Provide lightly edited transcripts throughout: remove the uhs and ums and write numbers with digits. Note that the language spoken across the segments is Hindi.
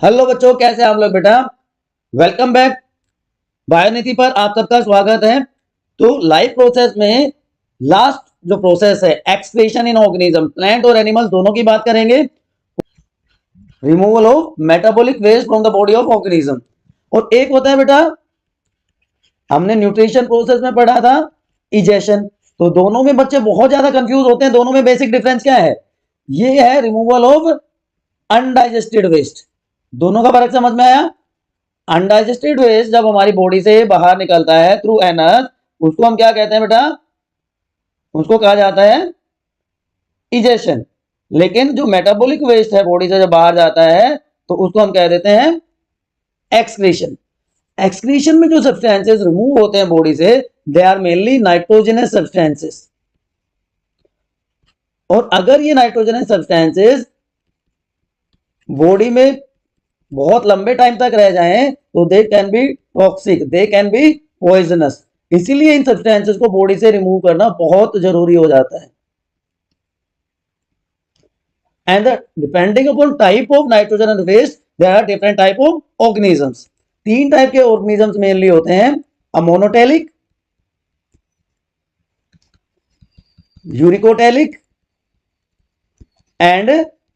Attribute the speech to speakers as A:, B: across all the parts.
A: हेलो बच्चों, कैसे हैं आप लोग बेटा। Welcome back. बायोनिधि पर आप सबका स्वागत है। तो लाइफ प्रोसेस में लास्ट जो प्रोसेस है एक्सक्रीशन इन ऑर्गेनिज्म, प्लांट और एनिमल्स दोनों की बात करेंगे। Removal of metabolic waste from the body of organism. और एक होता है बेटा, हमने न्यूट्रिशन प्रोसेस में पढ़ा था इजेशन। तो दोनों में बच्चे बहुत ज्यादा कंफ्यूज होते हैं। दोनों में बेसिक डिफरेंस क्या है? ये है रिमूवल ऑफ अनडाइजेस्टेड वेस्ट। दोनों का फर्क समझ में आया? अनडाइजेस्टेड वेस्ट जब हमारी बॉडी से बाहर निकलता है थ्रू एनस, उसको हम क्या कहते हैं बेटा? उसको कहा जाता है इजेशन। लेकिन जो मेटाबॉलिक वेस्ट है बॉडी से जब बाहर जाता है तो उसको हम कह देते हैं एक्सक्रीशन। एक्सक्रीशन में जो सब्सटेंसेस रिमूव होते हैं बॉडी से, they are mainly nitrogenous substances. और अगर ये नाइट्रोजनस सब्सटेंसेस बॉडी में बहुत लंबे टाइम तक रह जाएं तो they can be toxic, they can be poisonous. इसीलिए इन सब्सटेंसेस को बॉडी से रिमूव करना बहुत जरूरी हो जाता है। And depending upon type of nitrogen waste there are different type of organisms. तीन टाइप के ऑर्गेनिजम्स मेनली होते हैं, अमोनोटेलिक, यूरिकोटेलिक एंड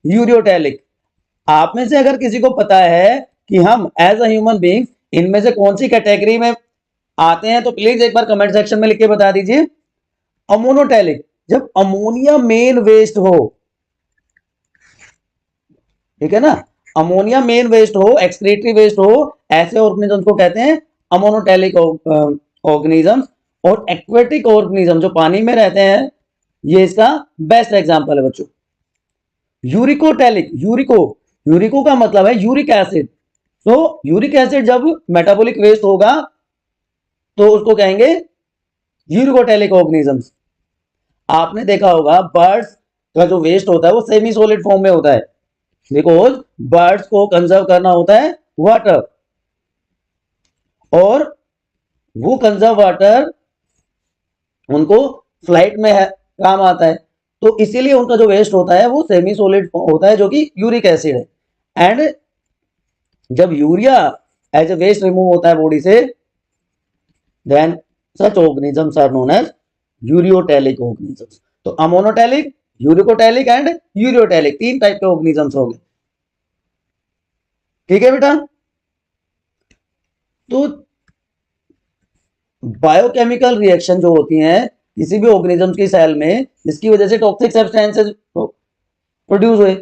A: यूरियोटेलिक। आप में से अगर किसी को पता है कि हम एज अ ह्यूमन बीइंग इनमें से कौन सी कैटेगरी में आते हैं तो प्लीज एक बार कमेंट सेक्शन में लिख के बता दीजिए। अमोनोटेलिक, जब अमोनिया मेन वेस्ट हो, ठीक है ना, अमोनिया मेन वेस्ट हो, एक्सक्रीटरी वेस्ट हो, ऐसे ऑर्गेनिजम्स को कहते हैं अमोनोटेलिक ऑर्गेनिजम्स। और एक्वेटिक ऑर्गेनिज्म जो पानी में रहते हैं, ये इसका बेस्ट एग्जांपल है बच्चों। यूरिकोटेलिक, यूरिको का मतलब है यूरिक एसिड। तो यूरिक एसिड जब मेटाबॉलिक वेस्ट होगा तो उसको कहेंगे यूरिकोटेलिक ऑर्गेनिजम्स। आपने देखा होगा बर्ड्स का जो वेस्ट होता है वो सेमी सॉलिड फॉर्म में होता है, बिकॉज बर्ड्स को कंजर्व करना होता है वाटर, और वो कंजर्व वाटर उनको फ्लाइट में काम आता है। तो इसीलिए उनका जो वेस्ट होता है वो सेमी सॉलिड होता है, जो कि यूरिक एसिड है। एंड जब urea as a waste remove होता है बॉडी से, then such organisms are known as ureotelic organisms. तो अमोनोटेलिक, यूरिकोटेलिक एंड यूरियोटेलिक तीन टाइप के ऑर्गेनिजम्स हो गए। ठीक है बेटा। तो बायोकेमिकल रिएक्शन जो होती हैं किसी भी ऑर्गेनिजम्स की सेल में, जिसकी वजह से टॉक्सिक सब्सटेंसेस प्रोड्यूस हुए,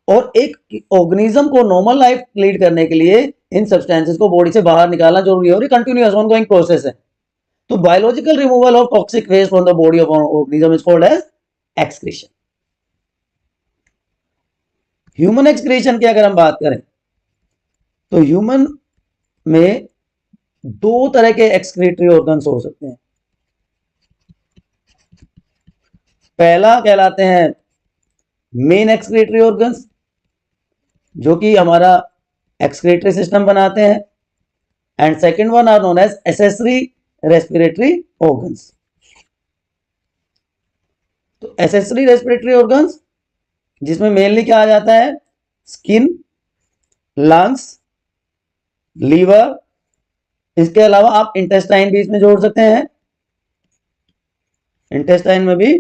A: और एक ऑर्गेनिज्म को नॉर्मल लाइफ लीड करने के लिए इन सब्सटेंसेस को बॉडी से बाहर निकालना जरूरी है, और ये कंटिन्यूअस ऑनगोइंग प्रोसेस है। तो biological removal of toxic waste from the body of organism is called as excretion. Human excretion की अगर हम बात करें तो ह्यूमन में दो तरह के एक्सक्रीटरी ऑर्गन्स हो सकते हैं। पहला कहलाते हैं मेन एक्सक्रीटरी ऑर्गन्स, जो कि हमारा एक्सक्रीटरी सिस्टम बनाते हैं। And second one are known as accessory respiratory organs. तो एसेसरी रेस्पिरेटरी ऑर्गन्स जिसमें मेनली क्या आ जाता है? Skin, lungs, liver. इसके अलावा आप इंटेस्टाइन भी इसमें जोड़ सकते हैं। इंटेस्टाइन में भी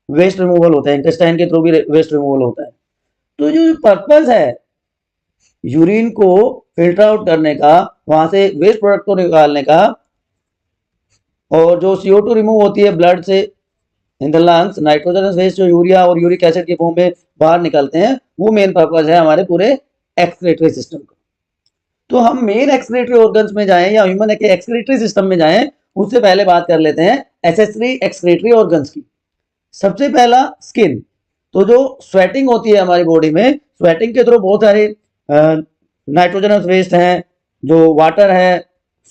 A: वेस्ट रिमूवल होता है, इंटेस्टाइन के थ्रू भी वेस्ट रिमूवल होता है। तो जो पर्पस है यूरिन को फिल्टर आउट करने का, वहां से वेस्ट प्रोडक्ट को निकालने का, और जो CO2 रिमूव होती है ब्लड से in the lungs, nitrogenous waste जो यूरिया और यूरिक एसिड के फॉर्म में बाहर निकलते हैं, वो मेन पर्पस है हमारे पूरे एक्सक्रीटरी सिस्टम का। तो हम मेन एक्सक्रीटरी ऑर्गन्स में जाएं या ह्यूमन के एक्सक्रीटरी सिस्टम में जाएं, उससे पहले बात कर लेते हैं एसेसरी एक्सक्रीटरी ऑर्गन्स की। सबसे पहला स्किन। तो जो स्वेटिंग होती है हमारी बॉडी में, स्वेटिंग के थ्रू बहुत सारे नाइट्रोजनस वेस्ट हैं, जो वाटर है,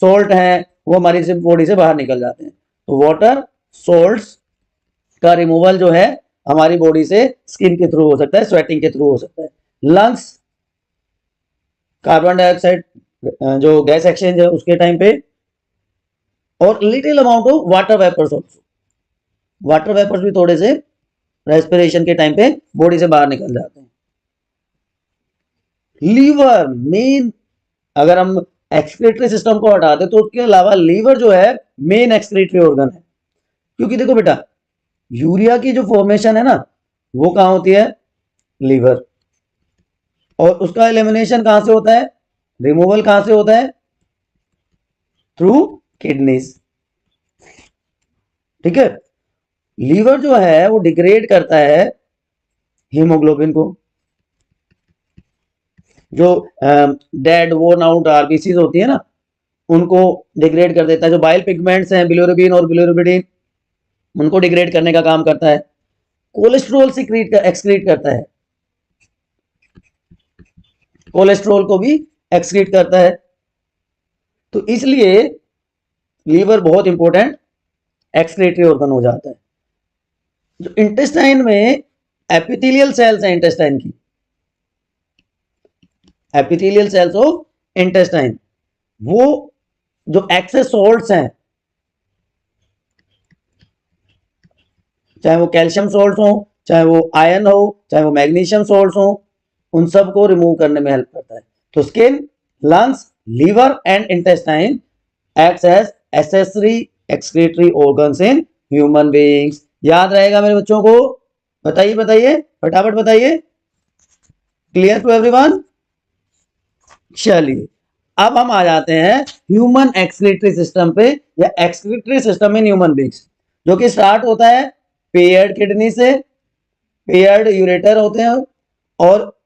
A: सोल्ट है, वो हमारी बॉडी से बाहर निकल जाते हैं। तो वाटर, सोल्ट्स का रिमूवल जो है हमारी बॉडी से स्किन के थ्रू हो सकता है, स्वेटिंग के थ्रू हो सकता है। लंग्स, कार्बन डाइऑक्साइड जो गैस एक्सचेंज है उसके टाइम पे, और little amount of water vapours also. Water vapours भी थोड़े से रेस्पिरेशन के टाइम पे बॉडी से बाहर निकल जाते हैं। लीवर मेन, अगर हम एक्सक्रीटरी सिस्टम को हटा दे तो उसके अलावा लीवर जो है मेन एक्सक्रीटरी ऑर्गन है। क्योंकि देखो बेटा, यूरिया की जो फॉर्मेशन है ना वो कहां होती है, लीवर, और उसका एलिमिनेशन कहां से होता है, रिमूवल कहां से होता है, थ्रू किडनीज। ठीक है, लीवर जो है वो डिग्रेड करता है हीमोग्लोबिन को, जो डेड वोर्न आउट आरबीसीज होती है ना उनको डिग्रेड कर देता है। जो बाइल पिगमेंट्स हैं बिलिरुबिन और बिलिरुबिडिन उनको डिग्रेड करने का काम करता है। कोलेस्ट्रॉल एक्सक्रीट करता है, कोलेस्ट्रॉल को भी एक्सक्रीट करता है। तो इसलिए लीवर बहुत इंपॉर्टेंट एक्सक्रीटरी ऑर्गन हो जाता है। जो इंटेस्टाइन में एपिथेलियल सेल्स हैं इंटेस्टाइन की, एपिथेलियल सेल्स ऑफ इंटेस्टाइन, वो जो एक्सेस सॉल्ट्स हैं, चाहे वो कैल्शियम सॉल्ट हो, चाहे वो आयरन हो, चाहे वो मैग्नीशियम सॉल्ट हो, उन सब को रिमूव करने में हेल्प करता है। तो skin, lungs, liver and intestine acts as accessory excretory organs in human beings. याद रहेगा मेरे बच्चों को? बताइए बताइए, फटाफट बताइए। Clear to everyone? चलिए अब हम आ जाते हैं ह्यूमन एक्सक्रीटरी सिस्टम पे, या excretory system in human beings, जो कि स्टार्ट होता है पेयर्ड किडनी से, पेयर्ड यूरेटर होते हैं, और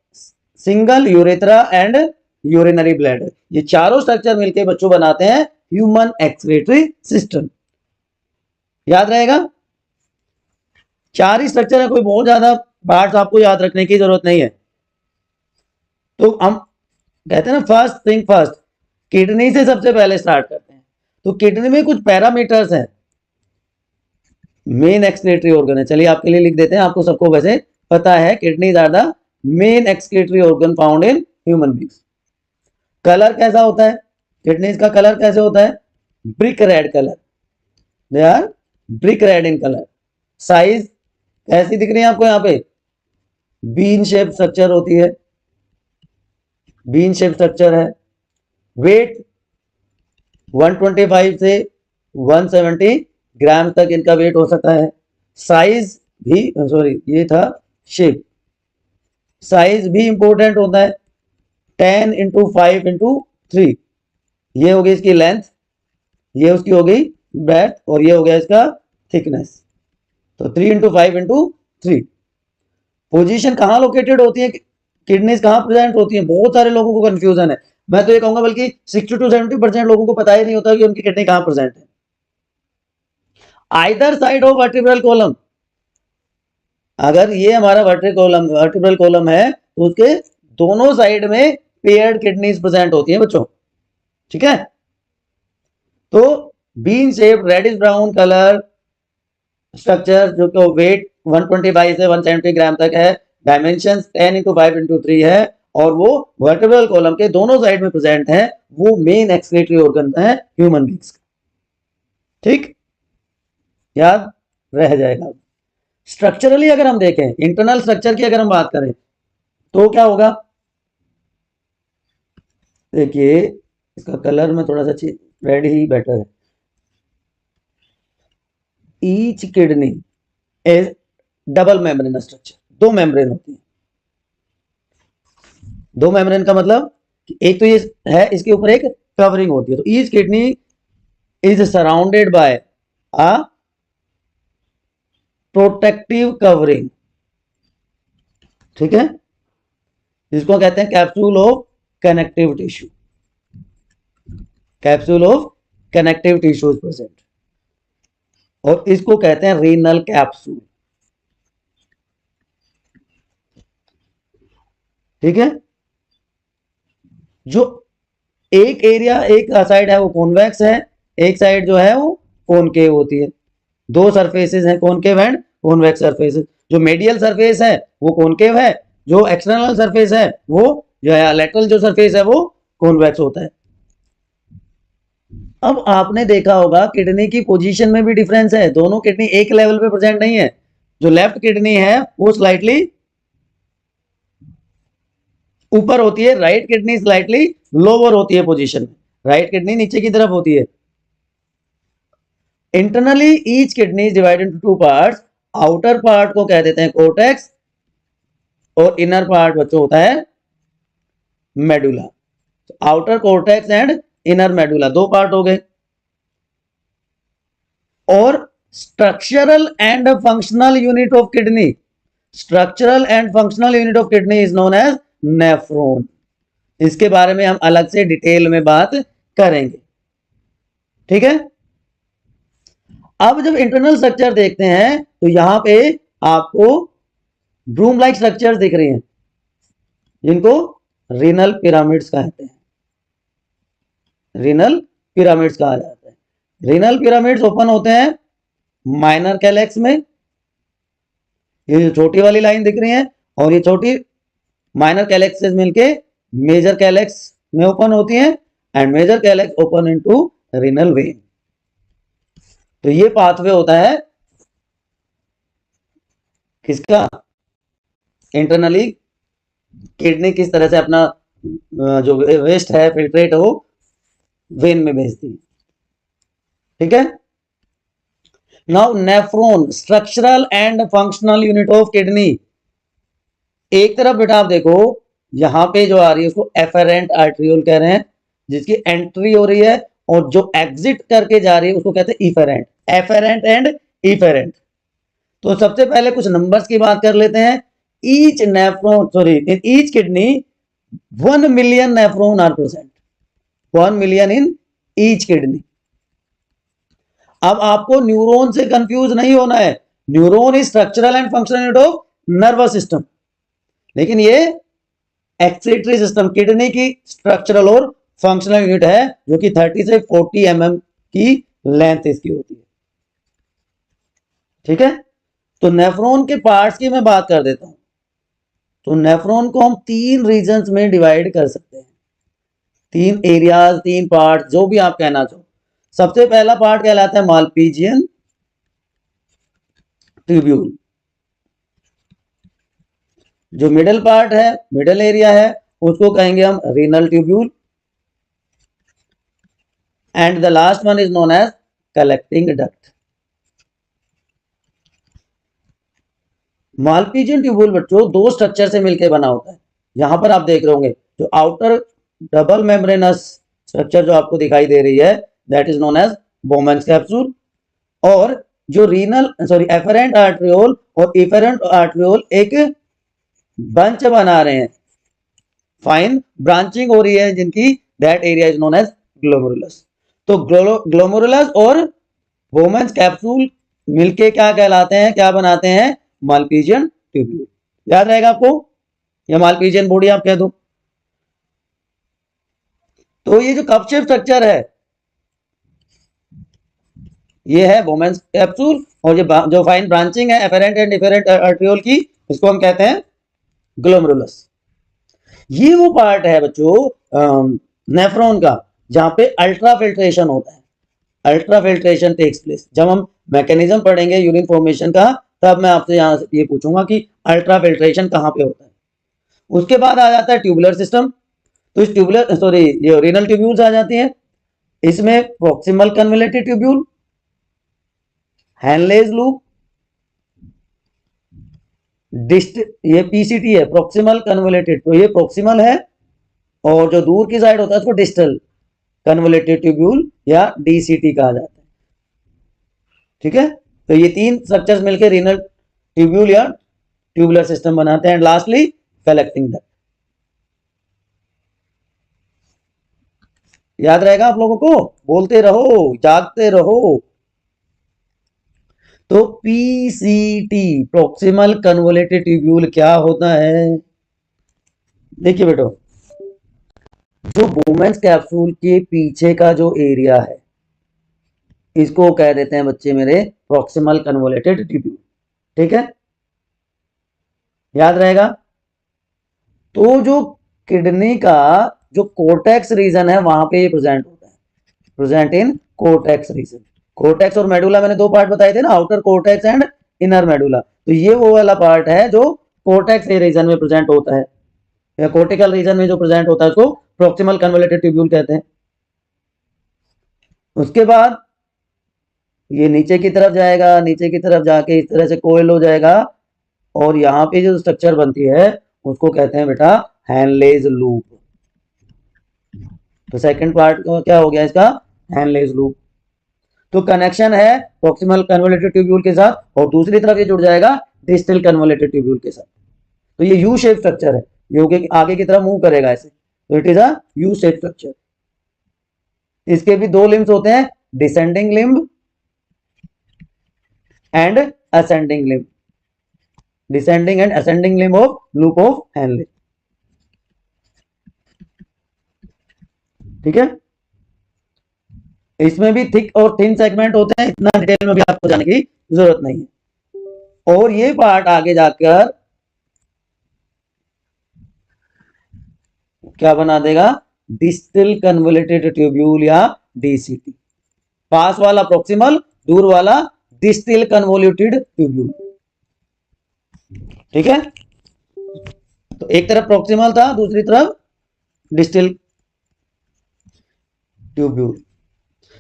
A: single urethra and urinary bladder. ये चारों स्ट्रक्चर मिलकर बच्चों बनाते हैं ह्यूमन एक्सक्रीटरी सिस्टम। याद रहेगा? चार ही स्ट्रक्चर है, कोई बहुत ज्यादा पार्ट्स आपको याद रखने की जरूरत नहीं है। तो हम कहते हैं ना फर्स्ट थिंग फर्स्ट, किडनी से सबसे पहले स्टार्ट करते हैं। तो किडनी में कुछ पैरामीटर्स हैं, मेन एक्सक्रीटरी ऑर्गन है। चलिए आपके लिए लिख देते हैं, आपको सबको वैसे पता है kidneys are the main excretory organ found in human beings. Colour कैसा होता है किडनीज का? कलर कैसे होता है? Brick red colour, they are brick red in colour. Size कैसी दिख रही है आपको? यहाँ पे बीन शेप स्ट्रक्चर होती है, बीन शेप स्ट्रक्चर है। वेट 125 से 170 ग्राम तक इनका वेट हो सकता है। साइज भी, सॉरी ये था शेप, साइज भी इंपॉर्टेंट होता है। 10 इंटू 5 इंटू 3, ये हो गई इसकी लेंथ, ये उसकी हो गई ब्रेथ, और ये हो गया इसका थिकनेस। तो 3 इंटू 5 इंटू 3। पोजिशन कहाँ लोकेटेड होती है, किडनीज कहाँ प्रेजेंट होती है? बहुत सारे लोगों को कंफ्यूजन है। मैं तो ये कहूंगा बल्कि 60 to 70% लोगों को पता ही नहीं होता कि उनकी किडनी कहाँ प्रेजेंट है। Either side of vertebral column, अगर ये हमारा वर्टिब्रल कॉलम है तो उसके दोनों साइड में पेयर्ड किडनीज प्रेजेंट होती है बच्चों। ठीक है, तो bean shape reddish brown colour structure, जो कि वेट 125 से 170 ग्राम तक है, डायमेंशन 10 इंटू 5 इंटू 3 है, और वो वर्टिब्रल कॉलम के दोनों साइड में प्रेजेंट है। वो मेन एक्सक्रीटरी ऑर्गन है ह्यूमन बीइंग्स का। ठीक, याद रह जाएगा। स्ट्रक्चरली अगर हम देखें, इंटरनल स्ट्रक्चर की अगर हम बात करें तो क्या होगा? देखिए इसका कलर में थोड़ा सा रेड ही बेटर है। Each kidney is double membrane structure, दो मेम्ब्रेन होती है। दो मेम्ब्रेन का मतलब कि एक तो ये है, इसके ऊपर एक कवरिंग होती है। तो each kidney is surrounded by a protective covering. ठीक है, जिसको कहते हैं capsule of connective tissue, capsule of connective tissue is present, और इसको कहते हैं रीनल कैप्सूल। ठीक है, जो एक एरिया, एक साइड है वो कॉन्वेक्स है, एक साइड जो है वो कॉनकेव होती है। दो सरफेसेस हैं, कॉनकेव एंड कॉन्वेक्स सरफेसेस। जो मेडियल सरफेस है वो कॉनकेव है, जो एक्सटर्नल सरफेस है वो जो है लैटरल जो सरफेस है वो कॉन्वेक्स होता है। अब आपने देखा होगा किडनी की पोजीशन में भी डिफरेंस है, दोनों किडनी एक लेवल पे प्रेजेंट नहीं है। जो लेफ्ट किडनी है वो स्लाइटली ऊपर होती है, राइट किडनी स्लाइटली लोअर होती है पोजीशन में, राइट किडनी नीचे की तरफ होती है। Internally each kidney is divided into two parts, outer part को कह देते हैं कोर्टेक्स और इनर पार्ट बच्चों होता है medulla. Outer cortex and inner medulla दो पार्ट हो गए। और structural and functional unit of kidney, structural and functional unit of kidney is known as nephron. इसके बारे में हम अलग से डिटेल में बात करेंगे, ठीक है। अब जब इंटरनल स्ट्रक्चर देखते हैं तो यहां पे आपको ब्रूम लाइक स्ट्रक्चर दिख रही हैं, जिनको रीनल पिरामिड्स कहते हैं, रीनल पिरामिड्स कहा जाता है। रीनल पिरामिड्स ओपन होते हैं माइनर कैलेक्स में, ये जो छोटी वाली लाइन दिख रही है, और ये छोटी माइनर कैलेक्स से मिलके मेजर कैलेक्स में ओपन होती है, and major calyx open into renal vein. तो ये पाथवे होता है किसका, इंटरनली किडनी किस तरह से अपना जो वेस्ट है फिल्ट्रेट हो वेन में भेजती है, ठीक है। Now nephron, structural and functional unit of kidney. एक तरफ बेटा आप देखो, यहां पे जो आ रही है उसको एफेरेंट आर्ट्रियोल कह रहे हैं, जिसकी एंट्री हो रही है, और जो एग्जिट करके जा रही है उसको कहते हैं इफेरेंट, एफेरेंट एंड इफेरेंट। तो सबसे पहले कुछ नंबर्स की बात कर लेते हैं। Each nephron, sorry, in each kidney 1 million nephron are present, 1 million in each kidney. अब आपको न्यूरॉन से कंफ्यूज नहीं होना है, neuron is structural and functional unit of nervous system, लेकिन ये एक्सक्रीटरी सिस्टम किडनी की स्ट्रक्चरल और फंक्शनल यूनिट है, जो कि 30 से 40 mm की लेंथ इसकी होती है, ठीक है। तो नेफ्रॉन के पार्ट्स की मैं बात कर देता हूं। तो नेफ्रॉन को हम 3 रीजन्स में डिवाइड कर सकते हैं, 3 एरियाज, 3 पार्ट, जो भी आप कहना चाहो। सबसे पहला पार्ट कहलाता है मालपीजियन ट्यूब्यूल। जो मिडल पार्ट है, मिडल एरिया है, उसको कहेंगे हम renal tubule, and the last one is known as collecting duct. Malpighian tubule बच्चों दो स्ट्रक्चर से मिलकर बना होता है। यहां पर आप देख रहे होंगे जो आउटर डबल मेम्ब्रेनस स्ट्रक्चर जो आपको दिखाई दे रही है, that is known as Bowman's capsule. और जो रीनल, सॉरी, एफेरेंट आर्ट्रियोल और इफेरेंट आर्ट्रियोल एक बंच बना रहे हैं, फाइन ब्रांचिंग हो रही है जिनकी, that area is known as glomerulus. तो ग्लोमेरुलस और बोमेन्स कैप्सूल मिलके क्या कहलाते हैं, क्या बनाते हैं, मालपीजियन ट्यूब्यूल। याद रहेगा आपको, या मालपीजियन बॉडी आप कह दो। तो ये जो कप शेप स्ट्रक्चर है, ये है बोमेन्स कैप्सूल, और ये जो फाइन ब्रांचिंग है एफेरेंट एंड डिफरेंट आर्ट्रियोल की, इसको हम कहते हैं ग्लोमेरुलस। ये वो पार्ट है बच्चों नेफ्रॉन का जहां पे अल्ट्रा फिल्ट्रेशन होता है, अल्ट्रा फिल्ट्रेशन टेक्स प्लेस। जब हम मैकेनिज्म पढ़ेंगे यूरिन फॉर्मेशन का, तब मैं आपसे यहां से ये पूछूंगा कि अल्ट्रा फिल्ट्रेशन कहां पे होता है। उसके बाद आ जाता है ट्यूबुलर सिस्टम। तो इस ट्यूबुलर, सॉरी, ये रीनल ट्यूब्यूल्स आ जाती हैं। इसमें proximal convoluted tubule, Henle's loop, distal, ये पीसीटी है, प्रॉक्सिमल कन्वोलेटेड, तो ये प्रॉक्सिमल है, और जो दूर की साइड होता है उसको डिस्टल कन्वोलेटेड ट्यूब्यूल या डीसीटी कहा जाता है, ठीक है। तो ये 3 स्ट्रक्चर्स मिलकर रीनल ट्यूब्यूल या ट्यूबुलर सिस्टम बनाते हैं। And lastly collecting duct. याद रहेगा आप लोगों को, बोलते रहो, जागते रहो। तो पीसीटी, प्रॉक्सिमल कन्वोलेटेड ट्यूब्यूल, क्या होता है, देखिए बेटो, जो बोमेन्स कैप्सूल के पीछे का जो एरिया है, इसको कह देते हैं बच्चे मेरे प्रॉक्सिमल कन्वोलेटेड ट्यूब्यूल, ठीक है, याद रहेगा। तो जो किडनी का जो कोर्टेक्स रीजन है, वहां पे ये प्रेजेंट होता है, present in cortex region. Cortex और मेडुला मैंने 2 पार्ट बताए थे ना, outer cortex and inner medulla. तो ये वो वाला पार्ट है जो कोर्टेक्स रीजन में प्रेजेंट होता है। या कोर्टिकल रीजन में जो प्रेजेंट होता है उसको प्रॉक्सिमल कन्वोल्यूटेड ट्यूब्यूल कहते हैं। उसके बाद ये नीचे की तरफ जाएगा, नीचे की तरफ जाके इस तरह से कोयल हो जाएगा और यहाँ पे जो स्ट्रक्चर बनती है उसको कहते हैं बेटा हैनलेज लूप। तो सेकंड पार्ट क्या हो गया इसका, हैनलेज लूप। तो कनेक्शन है प्रॉक्सिमल कन्वोल्यूटेड ट्यूब्यूल के साथ और दूसरी तरफ ये जुड़ जाएगा डिस्टल कन्वोल्यूटेड ट्यूब्यूल के साथ। तो ये यू शेप स्ट्रक्चर है, ये आगे की तरफ मूव करेगा ऐसे, तो it is a U shape structure. इसके भी दो लिम्स होते हैं, descending limb and ascending limb, descending and ascending limb of loop of Henle. ठीक है, इसमें भी थिक और थिन सेगमेंट होते हैं, इतना डिटेल में भी आपको जाने की जरूरत नहीं है। और ये पार्ट आगे जाकर क्या बना देगा, डिस्टल कन्वोल्यूटेड ट्यूब्यूल या डीसीटी। पास वाला प्रॉक्सिमल, दूर वाला डिस्टल कन्वोल्यूटेड ट्यूब्यूल। ठीक है, तो एक तरफ प्रॉक्सिमल था, दूसरी तरफ डिस्टल ट्यूब्यूल।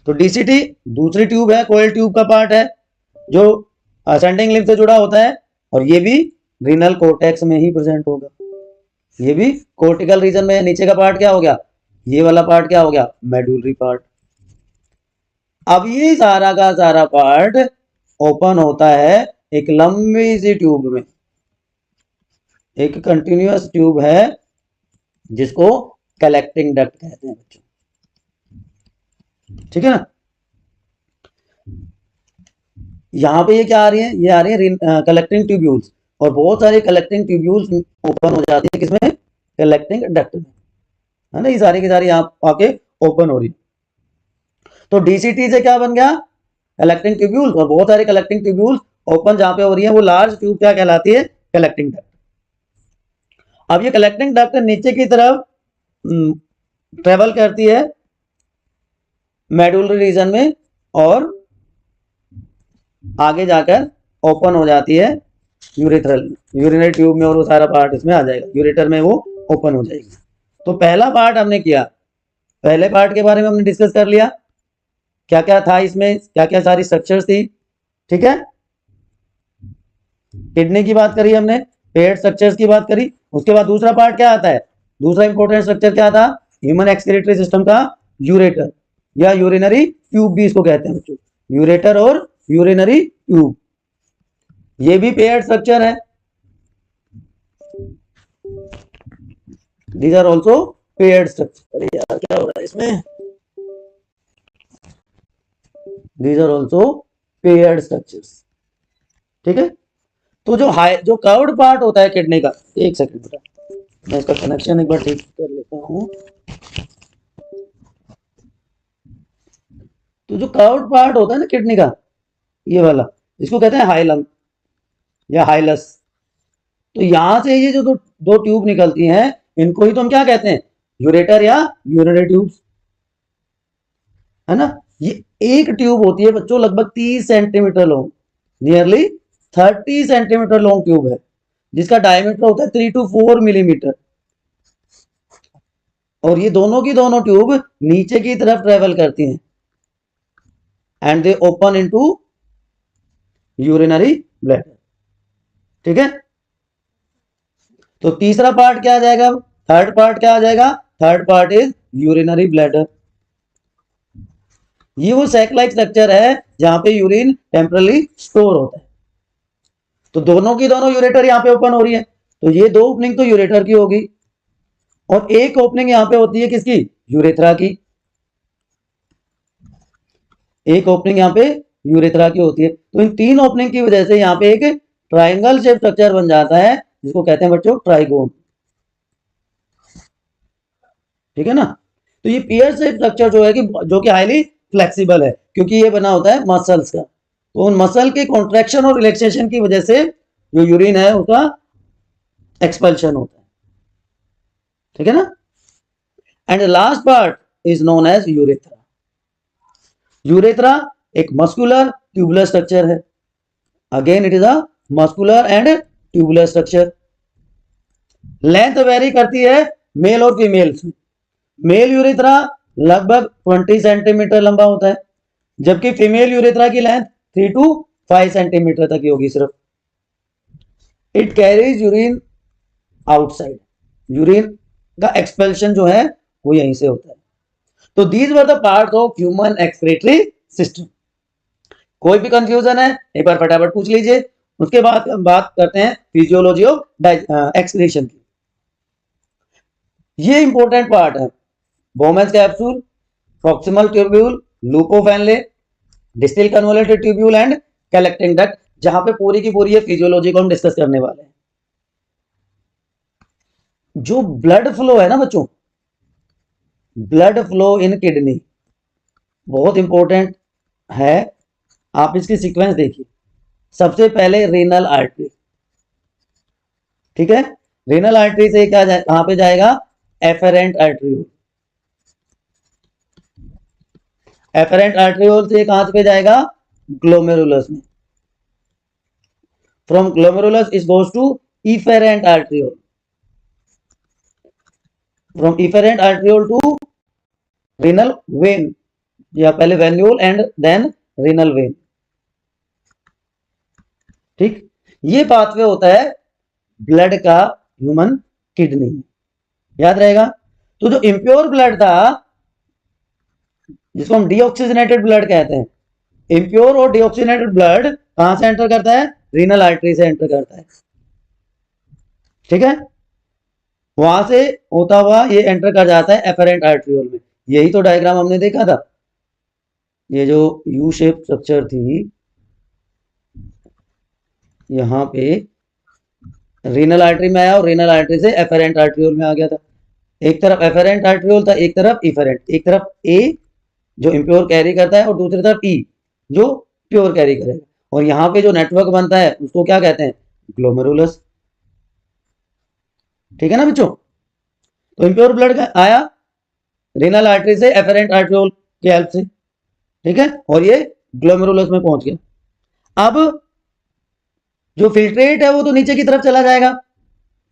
A: तो डीसीटी दूसरी ट्यूब है, कोयल ट्यूब का पार्ट है जो असेंडिंग लिम्फ से जुड़ा होता है और ये भी रीनल कोर्टेक्स में ही प्रेजेंट होगा। ये भी कोर्टिकल रीजन में। नीचे का पार्ट क्या हो गया, ये वाला पार्ट क्या हो गया, मेडुलरी पार्ट। अब ये सारा का सारा पार्ट ओपन होता है एक लंबी सी ट्यूब में, एक कंटिन्यूअस ट्यूब है जिसको कलेक्टिंग डक्ट कहते हैं बच्चों। ठीक है ना, यहां पे ये क्या आ रही है, ये आ रही है कलेक्टिंग ट्यूब्यूल्स और बहुत सारे कलेक्टिंग ट्यूब्यूल्स ओपन हो जाती है किसमें, कलेक्टिंग डक्ट में, है ना। ये सारी की सारी यहाँ आके ओपन हो रही। तो डीसीटी से क्या बन गया, कलेक्टिंग ट्यूब्यूल्स, और बहुत सारे कलेक्टिंग ट्यूब्यूल्स ओपन जहां पे हो रही है वो लार्ज ट्यूब क्या कहलाती है, कलेक्टिंग डक्ट। अब ये कलेक्टिंग डक्ट नीचे की तरफ ट्रेवल करती है मेडुलरी रीजन में और आगे जाकर ओपन हो जाती है यूरेथ्रल, यूरिनरी ट्यूब में, और वो सारा पार्ट इसमें आ जाएगा, यूरेटर में वो ओपन हो जाएगी। तो पहला पार्ट हमने किया, पहले पार्ट के बारे में हमने डिस्कस कर लिया, क्या क्या था इसमें, क्या क्या सारी स्ट्रक्चर्स थी। ठीक है, किडनी की बात करी हमने, पेट स्ट्रक्चर्स की बात करी। उसके बाद दूसरा पार्ट क्या आता है, दूसरा इंपॉर्टेंट स्ट्रक्चर क्या था, ह्यूमन एक्सक्रीटरी सिस्टम का यूरेटर या यूरिनरी ट्यूब भी इसको कहते हैं बच्चों, यूरेटर और यूरिनरी ट्यूब, ये भी पेयर्ड स्ट्रक्चर है। These are also paired structure. अरे यार क्या हो रहा है इसमें, these are also paired structures. ठीक है, तो जो कर्व्ड पार्ट होता है किडनी का, एक सेकंड बेटा मैं इसका कनेक्शन एक बार ठीक कर लेता हूं। तो जो कर्व्ड पार्ट होता है ना किडनी का, ये वाला, इसको कहते हैं हाइलम या हाइलस। तो यहां से ये जो दो ट्यूब निकलती हैं, इनको ही तो हम क्या कहते हैं, यूरेटर या यूरिनरी ट्यूब्स, है ना। ये एक ट्यूब होती है बच्चों लगभग 30 centimetre long, nearly 30 centimetre long tube है, जिसका डायमीटर होता है 3 to 4 मिलीमीटर। और ये दोनों की दोनों ट्यूब नीचे की तरफ ट्रेवल करती हैं and they open into urinary bladder. ठीक है, तो तीसरा पार्ट क्या आ जाएगा, थर्ड पार्ट क्या आ जाएगा, third part is urinary bladder. ये वो सैक लाइक स्ट्रक्चर है जहां पे यूरिन टेम्परली स्टोर होता है। तो दोनों की दोनों यूरेटर यहां पे ओपन हो रही है, तो ये दो ओपनिंग तो यूरेटर की होगी और एक ओपनिंग यहां पे होती है किसकी, यूरेथ्रा की। एक ओपनिंग यहां पे यूरेथ्रा की होती है। तो इन तीन ओपनिंग की वजह से यहां पे एक ट्राइंगल शेप स्ट्रक्चर बन जाता है जिसको कहते हैं बच्चों ट्राइगोन। ठीक है ना, तो ये पियर शेप स्ट्रक्चर जो है कि जो कि हाईली फ्लेक्सिबल है क्योंकि ये बना होता है मसल्स का। तो उन मसल के कॉन्ट्रैक्शन और रिलैक्सेशन की वजह से जो यूरिन है उसका एक्सपल्शन होता है। ठीक है ना, and last part is known as urethra. Urethra एक मस्कुलर ट्यूबुलर स्ट्रक्चर है, again it is a muscular and tubular structure. Length vary करती है मेल और फीमेल्स में। मेल यूरेथ्रा लगभग 20 सेंटीमीटर लंबा होता है, जबकि फीमेल यूरेथ्रा की लेंथ 3 to 5 सेंटीमीटर तक की होगी सिर्फ। It carries urine outside, urine का एक्सपेल्शन जो है वो यहीं से होता है। तो these were the part of human excretory system. कोई भी कंफ्यूजन है एक बार फटाफट पूछ लीजिए। उसके बाद हम बात करते हैं फिजियोलॉजी ऑफ एक्सक्रीशन की। ये इंपॉर्टेंट पार्ट है। बोमेंस capsule, proximal tubule, loop of Henley, distal convoluted tubule and collecting duct, जहां पे पूरी की पूरी ये फिजियोलॉजी को हम डिस्कस करने वाले हैं। जो ब्लड फ्लो है ना बच्चों, ब्लड फ्लो इन किडनी बहुत इंपॉर्टेंट है। आप इसकी सीक्वेंस देखिए। सबसे पहले रीनल आर्टरी, ठीक है, रीनल आर्टरी से क्या कहां पे जाएगा, एफेरेंट आर्टरियोल, एफेरेंट आर्टरियोल से कहां पे जाएगा, ग्लोमेरुलस में, from glomerulus it goes to efferent arteriole, from efferent arteriole to renal vein, या पहले venule and then renal vein, ठीक। ये पाथवे होता है ब्लड का ह्यूमन किडनी में, याद रहेगा। तो जो इम्प्योर ब्लड था, जिसको हम डीऑक्सीजनेटेड ब्लड कहते हैं, इम्प्योर और डीऑक्सीजनेटेड ब्लड कहां से एंटर करता है, रीनल आर्टरी से एंटर करता है, ठीक है। वहां से होता हुआ ये एंटर कर जाता है एफेरेंट आर्टरियोल में। यही तो डायग्राम हमने देखा था, ये जो यू शेप स्ट्रक्चर थी, यहां पे रीनल आर्टरी में आया और रीनल आर्टरी से एफेरेंट आर्टरियोल में आ गया था। एक तरफ एफेरेंट आर्टरियोल था, एक तरफ इफेरेंट, एक तरफ ए जो इम्प्योर कैरी करता है और दूसरी तरफ ई जो प्योर कैरी करेगा। और यहाँ पे जो नेटवर्क बनता है उसको क्या कहते हैं, ग्लोमेरुलस, ठीक है ना बच्चों। तो इम्प्योर ब्लड आया रीनल आर्टरी से एफेरेंट आर्टरियोल की हेल्प से, ठीक है, और ये ग्लोमेरुलस में पहुंच गया। अब जो फिल्ट्रेट है वो तो नीचे की तरफ चला जाएगा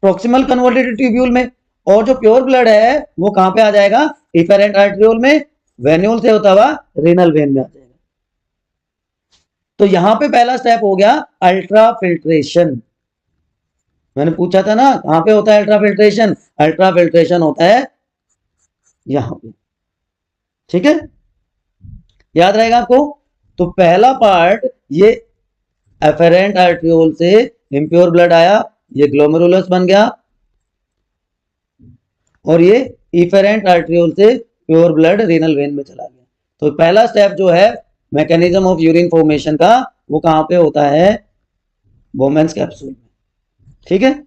A: प्रॉक्सिमल कन्वर्टेड ट्यूब्यूल में, और जो प्योर ब्लड है वो कहां पे आ जाएगा, इफेरेंट आर्टरियोल में, वेन्यूल से होता हुआ रीनल वेन में आ जाएगा। तो यहां पे पहला स्टेप हो गया अल्ट्रा फिल्ट्रेशन। मैंने पूछा था ना कहां पे होता है अल्ट्रा फिल्ट्रेशन, अल्ट्रा फिल्ट्रेशन होता है यहां पे, ठीक है, याद रहेगा आपको। तो पहला पार्ट ये एफेरेंट आर्टरियोल से इम्प्योर ब्लड आया, ये ग्लोमेरुलस बन गया, और ये इफेरेंट आर्टरियोल से प्योर ब्लड रीनल वेन में चला गया। तो पहला स्टेप जो है मैकेनिज्म ऑफ यूरिन फॉर्मेशन का, वो कहां पे होता है, बोमेंस कैप्सूल में, ठीक है,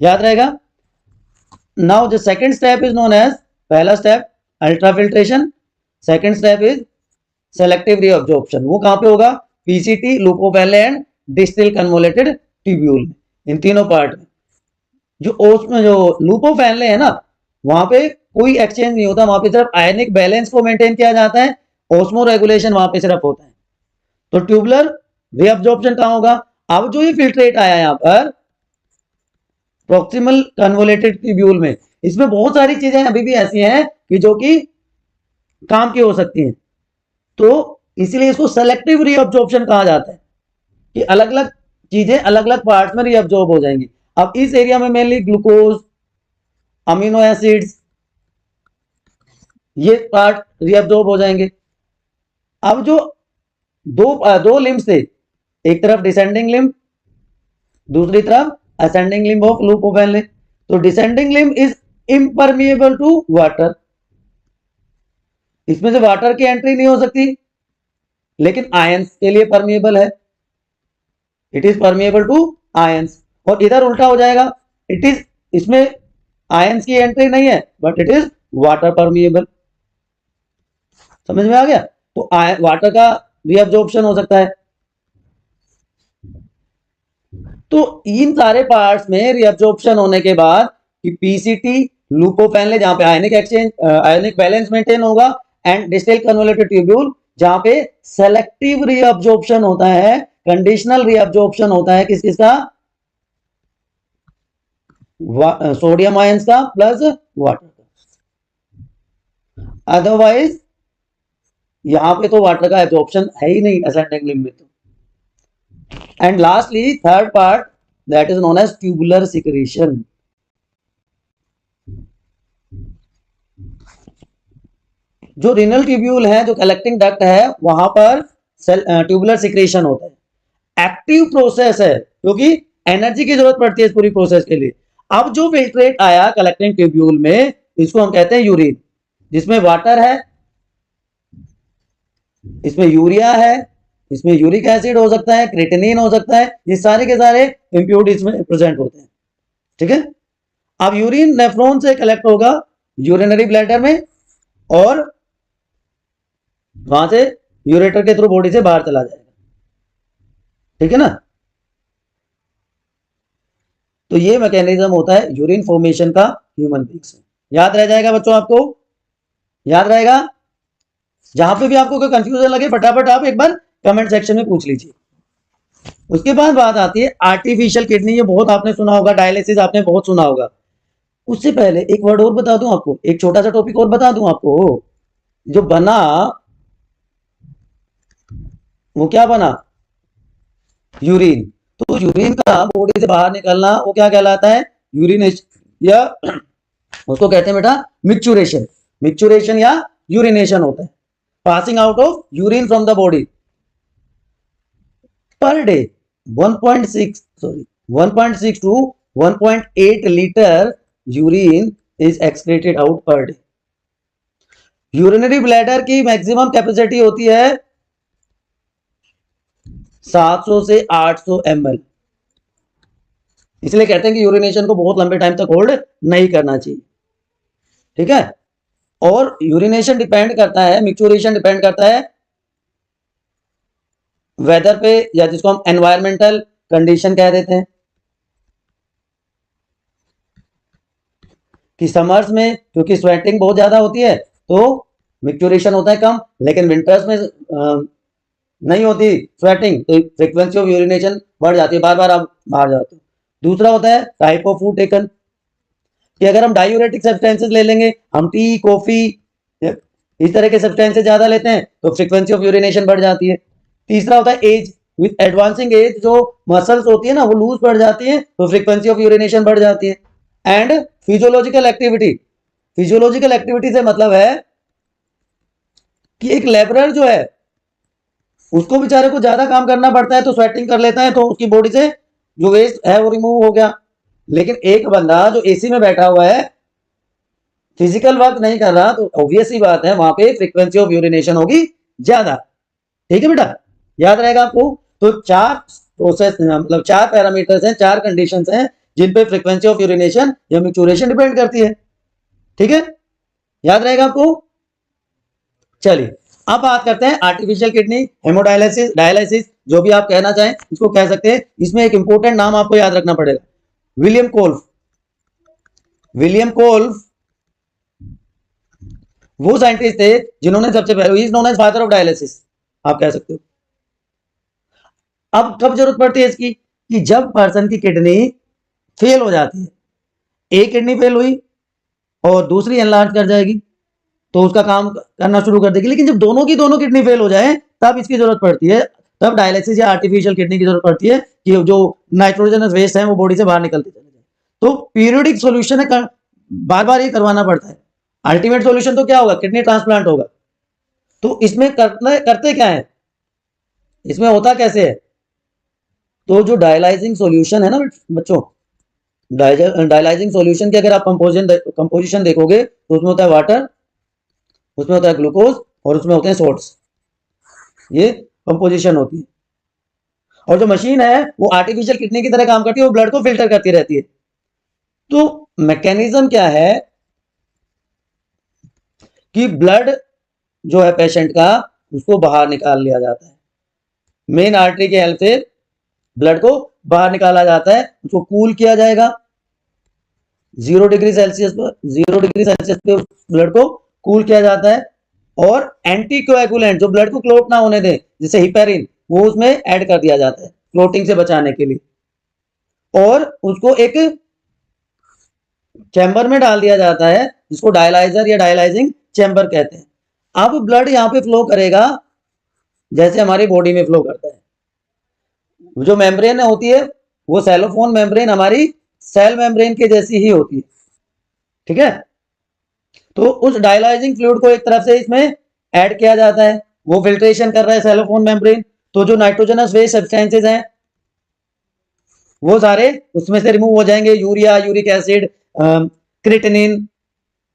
A: याद रहेगा। Now the second step is known as, पहला स्टेप ultra filtration, second step is selective reabsorption. वो कहां पे होगा, PCT, loop of Henle and distal convoluted tubule में, इन तीनों पार्ट में। जो लूप ऑफ हेनले है ना, वहां पे कोई एक्सचेंज नहीं होता, वहां पे सिर्फ आयनिक बैलेंस को मेंटेन किया जाता है, ऑस्मो रेगुलेशन वहां पे सिर्फ होता है। तो ट्यूबुलर रीअब्जॉर्प्शन कहां होगा। अब जो ये फिल्ट्रेट आया यहां पर प्रॉक्सिमल कन्वोल्यूटेड ट्यूब्यूल में, इसमें बहुत सारी चीजें अभी भी ऐसी हैं कि जो कि काम की हो सकती हैं, तो इसीलिए इसको सेलेक्टिव रीअब्जॉर्प्शन कहा जाता है कि अलग अलग चीजें अलग अलग पार्ट्स में रीअब्जॉर्ब हो जाएंगी। अब इस एरिया में मेनली ग्लूकोज, अमीनो एसिड्स, ये पार्ट रीअब्जॉर्ब हो जाएंगे। अब जो दो लिम्ब थे, एक तरफ डिसेंडिंग लिम्ब, दूसरी तरफ ascending limb of loop of Henle. तो descending limb is impermeable to water, इसमें से वाटर की एंट्री नहीं हो सकती, लेकिन आयंस के लिए परमिएबल है, it is permeable to ions. और इधर उल्टा हो जाएगा, इट इज, इसमें आयंस की एंट्री नहीं है but it is water permeable. समझ में आ गया। तो वाटर का रीअब्जॉर्प्शन हो सकता है। तो इन सारे पार्ट्स में रीअब्जॉर्प्शन होने के बाद कि पीसीटी, लूप ऑफ हेनले जहां पे आयनिक एक्सचेंज, आयनिक बैलेंस मेंटेन होगा, एंड डिस्टल कन्वोल्यूटेड ट्यूब्यूल जहां पे सेलेक्टिव रीअब्जॉर्प्शन होता है, कंडीशनल रीअब्जॉर्प्शन होता है, किस किसका, सोडियम आयंस का प्लस वाटर का। अदरवाइज यहां पे तो वाटर का एब्जॉर्प्शन है ही नहीं असेंडिंग लिम्ब में तो। And lastly third part that is known as tubular secretion. जो रीनल ट्यूब्यूल है, जो कलेक्टिंग डक्ट है, वहां पर ट्यूबुलर सिक्रेशन होता है। एक्टिव प्रोसेस है क्योंकि एनर्जी की जरूरत पड़ती है इस पूरी प्रोसेस के लिए। अब जो फिल्ट्रेट आया कलेक्टिंग ट्यूब्यूल में, इसको हम कहते हैं यूरिन, जिसमें वाटर है, इसमें यूरिया है, इसमें यूरिक एसिड हो सकता है, क्रिएटिनिन हो सकता है, ये सारे के सारे इंप्योरिटीज में प्रेजेंट होते हैं। ठीक है। अब यूरिन नेफ्रॉन से कलेक्ट होगा यूरिनरी ब्लैडर में और वहां से यूरेटर के थ्रू बॉडी से बाहर चला जाएगा। ठीक है ना। तो ये मैकेनिज्म होता है यूरिन फॉर्मेशन का ह्यूमन बींग्स में। याद रह जाएगा बच्चों, आपको याद रहेगा। जहां पे भी आपको कोई कंफ्यूजन लगे फटाफट आप एक बार कमेंट सेक्शन में पूछ लीजिए। उसके बाद बात आती है आर्टिफिशियल किडनी। ये बहुत आपने सुना होगा, डायलिसिस आपने बहुत सुना होगा। उससे पहले एक वर्ड और बता दूं आपको, एक छोटा सा टॉपिक और बता दूं आपको। जो बना वो क्या बना, यूरिन। तो यूरिन का बॉडी से बाहर निकलना वो क्या कहलाता है, यूरिनेशन, या उसको कहते हैं बेटा मिक्चुरेशन। मिक्चुरेशन या यूरिनेशन होता है, passing out of urine from the body. Per day 1.6 to 1.8 litre urine is excreted out per day. Urinary bladder की मैक्सिमम कैपेसिटी होती है 700 से 800 ml। इसलिए कहते हैं कि यूरिनेशन को बहुत लंबे टाइम तक होल्ड नहीं करना चाहिए। ठीक है। और यूरिनेशन डिपेंड करता है, मिक्चुरेशन डिपेंड करता है वेदर पे, या जिसको हम एनवायरमेंटल कंडीशन कह देते हैं। कि समर्स में क्योंकि स्वेटिंग बहुत ज्यादा होती है तो मिक्चुरेशन होता है कम, लेकिन विंटर्स में नहीं होती स्वेटिंग तो फ्रीक्वेंसी ऑफ यूरिनेशन बढ़ जाती है, बार बार आप बाहर जाते हो। दूसरा होता है टाइप ऑफ फूड टेकन, कि अगर हम डायूरेटिक सब्सटेंसेस ले लेंगे, हम टी कॉफी इस तरह के सब्सटेंसेस ज्यादा लेते हैं तो फ्रीक्वेंसी ऑफ यूरिनेशन बढ़ जाती है। तीसरा होता है एज, विद एडवांसिंग एज जो मसल्स होती है ना वो लूज पड़ जाती है तो फ्रीक्वेंसी ऑफ यूरिनेशन बढ़ जाती है। And physiological activity, physiological activity से मतलब है कि एक लेबरर जो है उसको बेचारे को ज्यादा काम करना पड़ता है तो स्वेटिंग कर लेता है तो उसकी बॉडी से जो वेस्ट है वो रिमूव हो गया। लेकिन एक बंदा जो एसी में बैठा हुआ है, फिजिकल वर्क नहीं कर रहा, तो ऑब्वियस ही बात है वहां पे फ्रीक्वेंसी ऑफ यूरिनेशन होगी ज्यादा। ठीक है बेटा, याद रहेगा आपको। तो चार प्रोसेस मतलब चार पैरामीटर्स हैं, चार कंडीशंस हैं जिन पे फ्रीक्वेंसी ऑफ यूरिनेशन या मिक्चुरेशन डिपेंड करती है। ठीक है, याद रहेगा आपको। चलिए अब बात करते हैं आर्टिफिशियल किडनी, हेमोडायलिसिस, डायलिसिस जो भी आप कहना चाहें इसको कह सकते हैं। इसमें एक इंपॉर्टेंट नाम आपको याद रखना पड़ेगा, विलियम कोल्फ। विलियम कोल्फ वो साइंटिस्ट थे जिन्होंने सबसे पहले, is known as father of dialysis आप कह सकते हो। अब कब जरूरत पड़ती है इसकी, कि जब पर्सन की किडनी फेल हो जाती है, एक किडनी फेल हुई और दूसरी एनलार्ज कर जाएगी तो उसका काम करना शुरू कर देगी। लेकिन जब दोनों की दोनों किडनी फेल हो जाए तब इसकी जरूरत पड़ती है, तब डायलिसिस या आर्टिफिशियल किडनी की जरूरत पड़ती है कि जो नाइट्रोजनस वेस्ट है वो बॉडी से बाहर निकलते चले जाए। तो पीरियडिक सोल्यूशन है, बार बार ये करवाना पड़ता है। अल्टीमेट सोल्यूशन तो क्या होगा, किडनी ट्रांसप्लांट होगा। तो इसमें करते क्या है, इसमें होता कैसे है, तो जो डायलाइजिंग सॉल्यूशन है ना बच्चों, डायलाइजिंग सॉल्यूशन की अगर आप कंपोजिशन देखोगे तो उसमें होता है वाटर, उसमें होता है ग्लूकोज और उसमें होते हैं सोल्ट्स। ये कंपोजिशन होती है। और जो मशीन है वो आर्टिफिशियल किडनी की तरह काम करती है, वो ब्लड को फिल्टर करती रहती है। तो मैकेनिज्म क्या है कि ब्लड जो है पेशेंट का उसको बाहर निकाल लिया जाता है, मेन आर्टरी की हेल्प से ब्लड को बाहर निकाला जाता है। उसको कूल किया जाएगा 0 डिग्री सेल्सियस पर, 0 डिग्री सेल्सियस पे ब्लड को कूल किया जाता है। और एंटीकोएगुलेंट जो ब्लड को क्लोट ना होने दे, जैसे हिपेरिन, वो उसमें ऐड कर दिया जाता है क्लोटिंग से बचाने के लिए। और उसको एक चैम्बर में डाल दिया जाता है, जिसको डायलाइजर या डायलाइजिंग चैम्बर कहते हैं। अब ब्लड यहाँ पे फ्लो करेगा जैसे हमारी बॉडी में फ्लो करता है। जो मेम्ब्रेन होती है वो सेलोफोन मेम्ब्रेन हमारी सेल मेम्ब्रेन के जैसी ही होती है, ठीक है। तो उस डायलाइजिंग फ्लूइड को एक तरफ से इसमें ऐड किया जाता है, वो फिल्ट्रेशन कर रहा है सेलोफोन मेम्ब्रेन। तो जो नाइट्रोजनस वेस्ट सब्सटेंसेज हैं वो सारे उसमें से रिमूव हो जाएंगे, यूरिया, यूरिक एसिड, क्रिएटिनिन,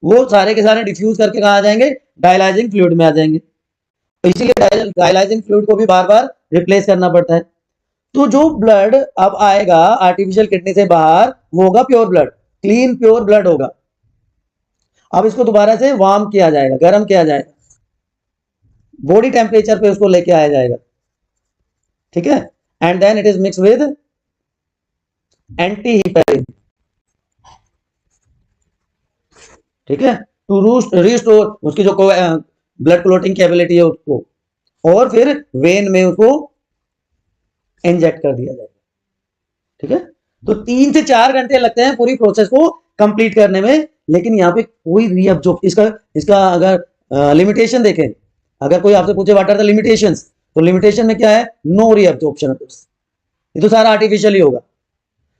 A: वो सारे के सारे डिफ्यूज करके कहाँ आ जाएंगे, डायलाइजिंग फ्लूइड में आ जाएंगे। तो इसीलिए डायलाइजिंग फ्लूइड को भी बार बार रिप्लेस करना पड़ता है। तो जो ब्लड अब आएगा आर्टिफिशियल किडनी से बाहर वो होगा pure blood, clean pure blood होगा। अब इसको दोबारा से वार्म किया जाएगा, गर्म किया जाएगा, बॉडी टेम्परेचर पे उसको लेके आया जाएगा, ठीक है। And then it is mix with anti heparin, ठीक है, टू रिस्टोर उसकी जो ब्लड क्लोटिंग कैपेबिलिटी है उसको, और फिर वेन में उसको इंजेक्ट कर दिया जाएगा, ठीक है। तो 3 से 4 घंटे लगते हैं पूरी प्रोसेस को कंप्लीट करने में। लेकिन यहाँ पे कोई रीअब्जॉर्ब इसका अगर लिमिटेशन देखें, अगर कोई आपसे पूछे व्हाट आर द लिमिटेशंस, तो लिमिटेशन में क्या है, नो रीअब्जॉर्प्शन ऑफ दिस। ये तो सारा आर्टिफिशियल ही होगा।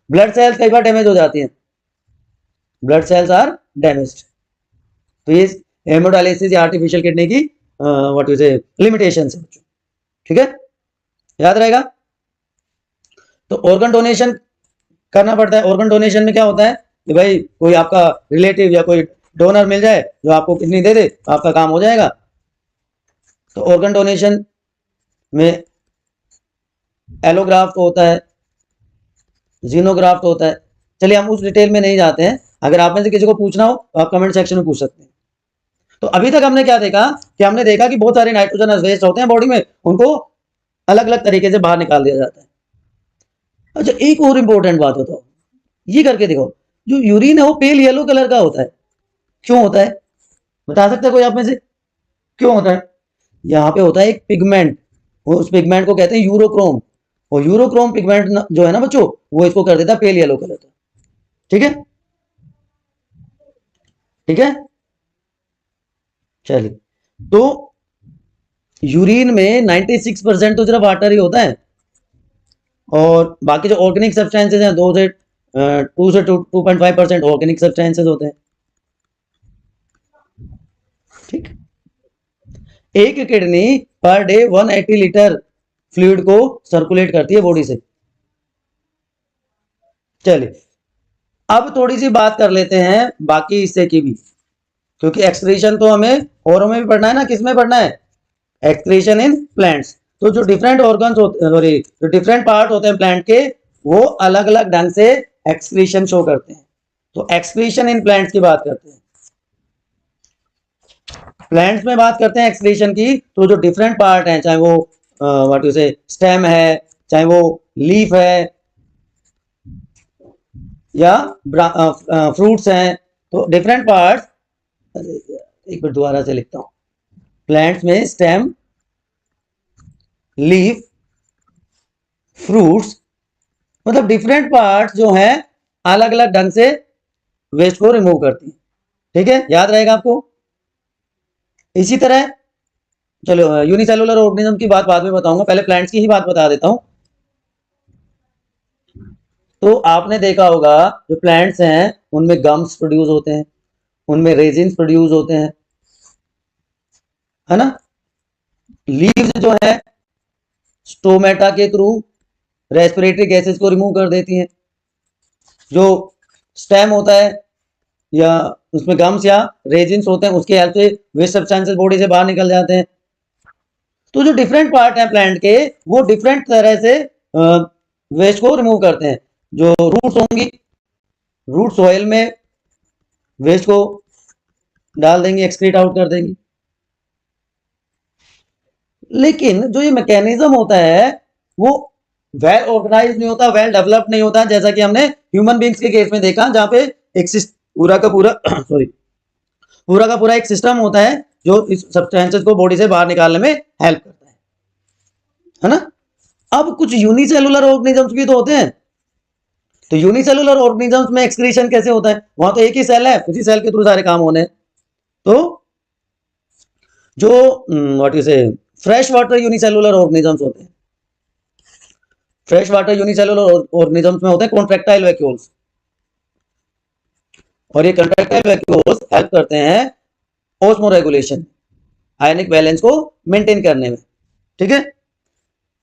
A: ब्लड सेल्स कई बार डैमेज हो जाती हैं, ब्लड सेल्स आर डैमेज्ड। तो ये हेमोडायलिसिस या आर्टिफिशियल किडनी की व्हाट यू से लिमिटेशन है, ठीक है, याद रहेगा। तो ऑर्गन डोनेशन करना पड़ता है। ऑर्गन डोनेशन में क्या होता है कि भाई कोई आपका रिलेटिव या कोई डोनर मिल जाए जो आपको किडनी दे दे, आपका काम हो जाएगा। तो ऑर्गन डोनेशन में एलोग्राफ्ट होता है, जीनोग्राफ्ट होता है। चलिए हम उस डिटेल में नहीं जाते हैं, अगर आप में से किसी को पूछना हो तो आप कमेंट सेक्शन में पूछ सकते हैं। तो अभी तक हमने क्या देखा कि हमने देखा कि बहुत सारे नाइट्रोजन वेस्ट होते हैं बॉडी में, उनको अलग अलग तरीके से बाहर निकाल दिया जाता है। अच्छा, एक और इंपॉर्टेंट बात बताओ, ये करके देखो, जो यूरिन है वो पेल येलो कलर का होता है, क्यों होता है, बता सकता है कोई आप में से, क्यों होता है? यहाँ पे होता है एक पिगमेंट, उस पिगमेंट को कहते हैं यूरोक्रोम, और यूरोक्रोम पिगमेंट जो है ना बच्चों, वो इसको कर देता है पेल येलो कलर का, ठीक है, ठीक है। चलिए, तो यूरिन में 96% तो सिर्फ वाटर ही होता है, और बाकी जो ऑर्गेनिक सब्सटेंसेज हैं 2 से 2.5% ऑर्गेनिक सब्सटेंसेज होते हैं, ठीक। एक kidney per day 180 litre fluid को सर्कुलेट करती है बॉडी से। चलिए, अब थोड़ी सी बात कर लेते हैं बाकी हिस्से की भी, क्योंकि एक्सक्रीशन तो हमें औरों में भी पढ़ना है ना, किस में पढ़ना है, एक्सक्रीशन इन प्लांट्स। तो जो डिफरेंट ऑर्गन्स होते हैं, सॉरी, जो डिफरेंट पार्ट होते हैं प्लांट के, वो अलग अलग ढंग से एक्सक्रीशन शो करते हैं। तो एक्सक्रीशन इन प्लांट्स की बात करते हैं। प्लांट्स में बात करते हैं एक्सक्रीशन की, तो जो डिफरेंट पार्ट हैं, चाहे वो व्हाट यू से स्टेम है, चाहे वो लीफ है, या फ्रूट्स हैं, तो डिफरेंट पार्ट्स, एक बार दोबारा से लिखता हूं, प्लांट्स में स्टेम, लीफ, फ्रूट्स, मतलब डिफरेंट पार्ट्स जो हैं अलग अलग ढंग से वेस्ट को रिमूव करती हैं, ठीक है, याद रहेगा आपको। इसी तरह चलो यूनिसेलुलर ऑर्गेनिज्म की बात बाद में बताऊंगा, पहले प्लांट्स की ही बात बता देता हूं। तो आपने देखा होगा जो प्लांट्स हैं उनमें गम्स प्रोड्यूस होते हैं, उनमें रेजिन्स प्रोड्यूस होते हैं, है ना। लीव्स जो है स्टोमेटा के थ्रू रेस्पिरेटरी गैसेस को रिमूव कर देती हैं। जो स्टेम होता है या उसमें गम्स या रेजिन्स होते हैं, उसके हेल्प से वेस्ट सब्सटेंसेस बॉडी से बाहर निकल जाते हैं। तो जो डिफरेंट पार्ट हैं प्लांट के, वो डिफरेंट तरह से वेस्ट को रिमूव करते हैं। जो रूट्स होंगी, रूट सॉइल में वेस्ट को डाल देंगी, एक्सक्रीट आउट कर देंगी। लेकिन जो ये मैकेनिज्म होता है वो वेल ऑर्गेनाइज नहीं होता, वेल डेवलप्ड नहीं होता, जैसा कि हमने ह्यूमन बींग्स के केस में देखा, जहां पे एक पूरा का पूरा सॉरी पूरा का पूरा एक सिस्टम होता है जो इस सब्सटेंसेस को बॉडी से बाहर निकालने में हेल्प करता है ना। अब कुछ यूनिसेलुलर ऑर्गेनिजम्स भी तो होते हैं, तो यूनिसेलुलर ऑर्गेनिजम्स में एक्सक्रीशन कैसे होता है, वहां तो एक ही सेल है, उसी सेल के थ्रू सारे काम होने हैं। तो जो व्हाट यू से फ्रेश वाटर यूनिसेलुलर ऑर्गेनिजम्स होते हैं, फ्रेश वाटर यूनिसेलुलर ऑर्गेनिजम्स में होते हैं कॉन्ट्रैक्टाइल वैक्यूल्स, और ये कॉन्ट्रैक्टाइल वैक्यूल्स हेल्प करते हैं ऑस्मोरेगुलेशन, आयनिक बैलेंस को मेंटेन करने में। ठीक है,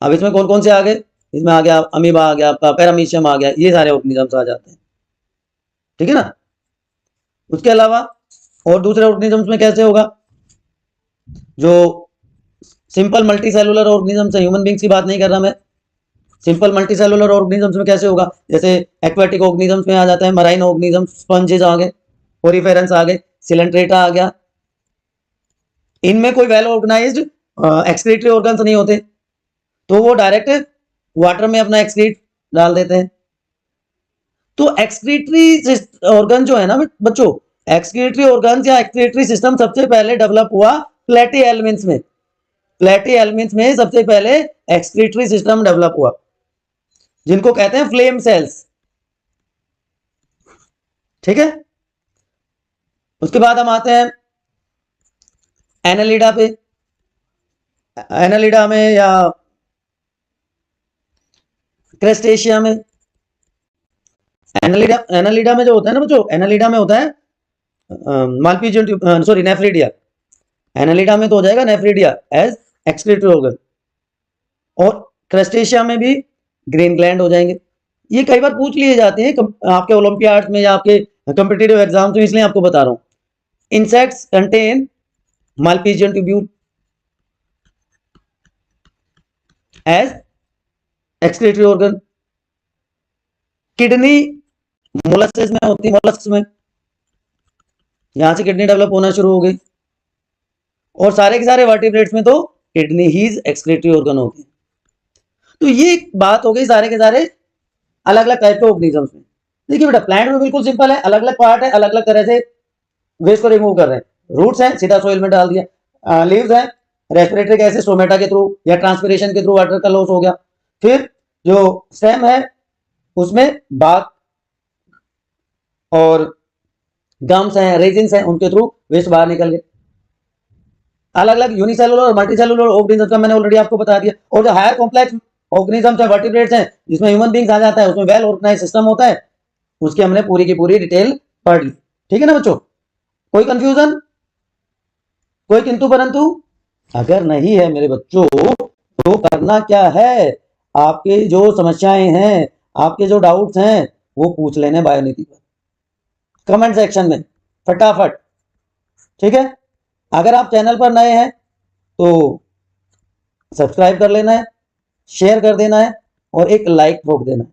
A: अब इसमें कौन कौन से आ गए, इसमें आ गया अमीबा आ गया, आपका पैरामीशियम आ गया, ये सारे ऑर्गेनिजम्स आ जाते हैं। ठीक है ना। उसके अलावा और दूसरे ऑर्गेनिजम्स में कैसे होगा, जो सिंपल मल्टीसेलुलर ऑर्गेनिजम्स है, ह्यूमन बींग्स की बात नहीं कर रहा मैं, सिंपल मल्टीसेलुलर ऑर्गेनिजम्स में कैसे होगा, जैसे एक्वाटिक ऑर्गेनिजम्स में आ जाता है मराइन ऑर्गेनिजम्स, स्पंजेस आ गए, पोरिफेरेंस आ गए, सिलेंट्रेटा आ गया। इनमें कोई वेल ऑर्गेनाइज्ड एक्सक्रीटरी ऑर्गन्स नहीं होते, तो वो डायरेक्ट वाटर में अपना एक्सक्रीट डाल देते हैं। तो एक्सक्रीटरी ऑर्गन जो है ना बच्चों, एक्सक्रीटरी ऑर्गन या एक्सक्रीटरी सिस्टम सबसे पहले डेवलप हुआ प्लेटी एलिमेंट्स में, प्लेटी एलिमेंट्स में सबसे पहले एक्सक्रीटरी सिस्टम डेवलप हुआ, जिनको कहते हैं फ्लेम सेल्स। ठीक है, उसके बाद हम आते हैं एनालिडा पे। एनालिडा में या क्रेस्टेशिया में, एनालिडा में जो होता है ना बच्चों, एनालिडा में होता है मालपीजियन, सॉरी नेफ्रिडिया, एनालिडा में तो हो जाएगा नेफ्रिडिया एज एक्सक्रीटरी ऑर्गन, और क्रेस्टेशिया में भी ग्रेन ग्लैंड हो जाएंगे। ये कई बार पूछ लिए जाते हैं आपके ओलंपियाड में या आपके कॉम्पिटिटिव एग्जाम में, इसलिए आपको बता रहा हूं। Insects contain Malpighian tubule as excretory organ. Kidney molluscs में होती है, मोलस्क में यहां से किडनी डेवलप होना शुरू हो गई, और सारे के सारे वर्टिब्रेट्स में तो किडनी ही एक्सक्रीटरी ऑर्गन होती है। तो ये बात हो गई सारे के सारे अलग अलग टाइप के ऑर्गेनिजम्स में। देखिए बेटा, प्लांट में बिल्कुल सिंपल है, अलग अलग पार्ट है, अलग अलग तरह से वेस्ट को रिमूव कर रहे हैं। रूट्स हैं, सीधा सोइल में डाल दिया, लीव्स हैं, रेस्पिरेटरी गैसेस स्टोमेटा के थ्रू या ट्रांसपिरेशन के थ्रू वाटर का लॉस हो गया। फिर जो स्टेम है उसमें बाक और गम्स हैं, रेजिन्स हैं, उनके थ्रू वेस्ट बाहर निकल गए। अलग अलग यूनिसेलुलर और मल्टीसेलुलर ऑर्गेनिज्म का मैंने ऑलरेडी आपको बता दिया। और जो हायर कॉम्प्लेक्स ऑर्गेनिजम्स है, वर्टिब्रेट्स हैं, जिसमें ह्यूमन बींग्स आ जाता है, उसमें वेल ऑर्गेनाइज सिस्टम होता है, उसकी हमने पूरी की पूरी डिटेल पढ़ ली। ठीक है ना बच्चों, कोई कंफ्यूजन, कोई किंतु परंतु? अगर नहीं है मेरे बच्चों, तो करना क्या है, आपके जो समस्याएं हैं, आपके जो डाउट्स हैं, वो पूछ लेने बायोनीति पर, कमेंट सेक्शन में फटाफट। ठीक है, अगर आप चैनल पर नए हैं तो सब्सक्राइब कर लेना है, शेयर कर देना है, और एक लाइक ठोक देना है।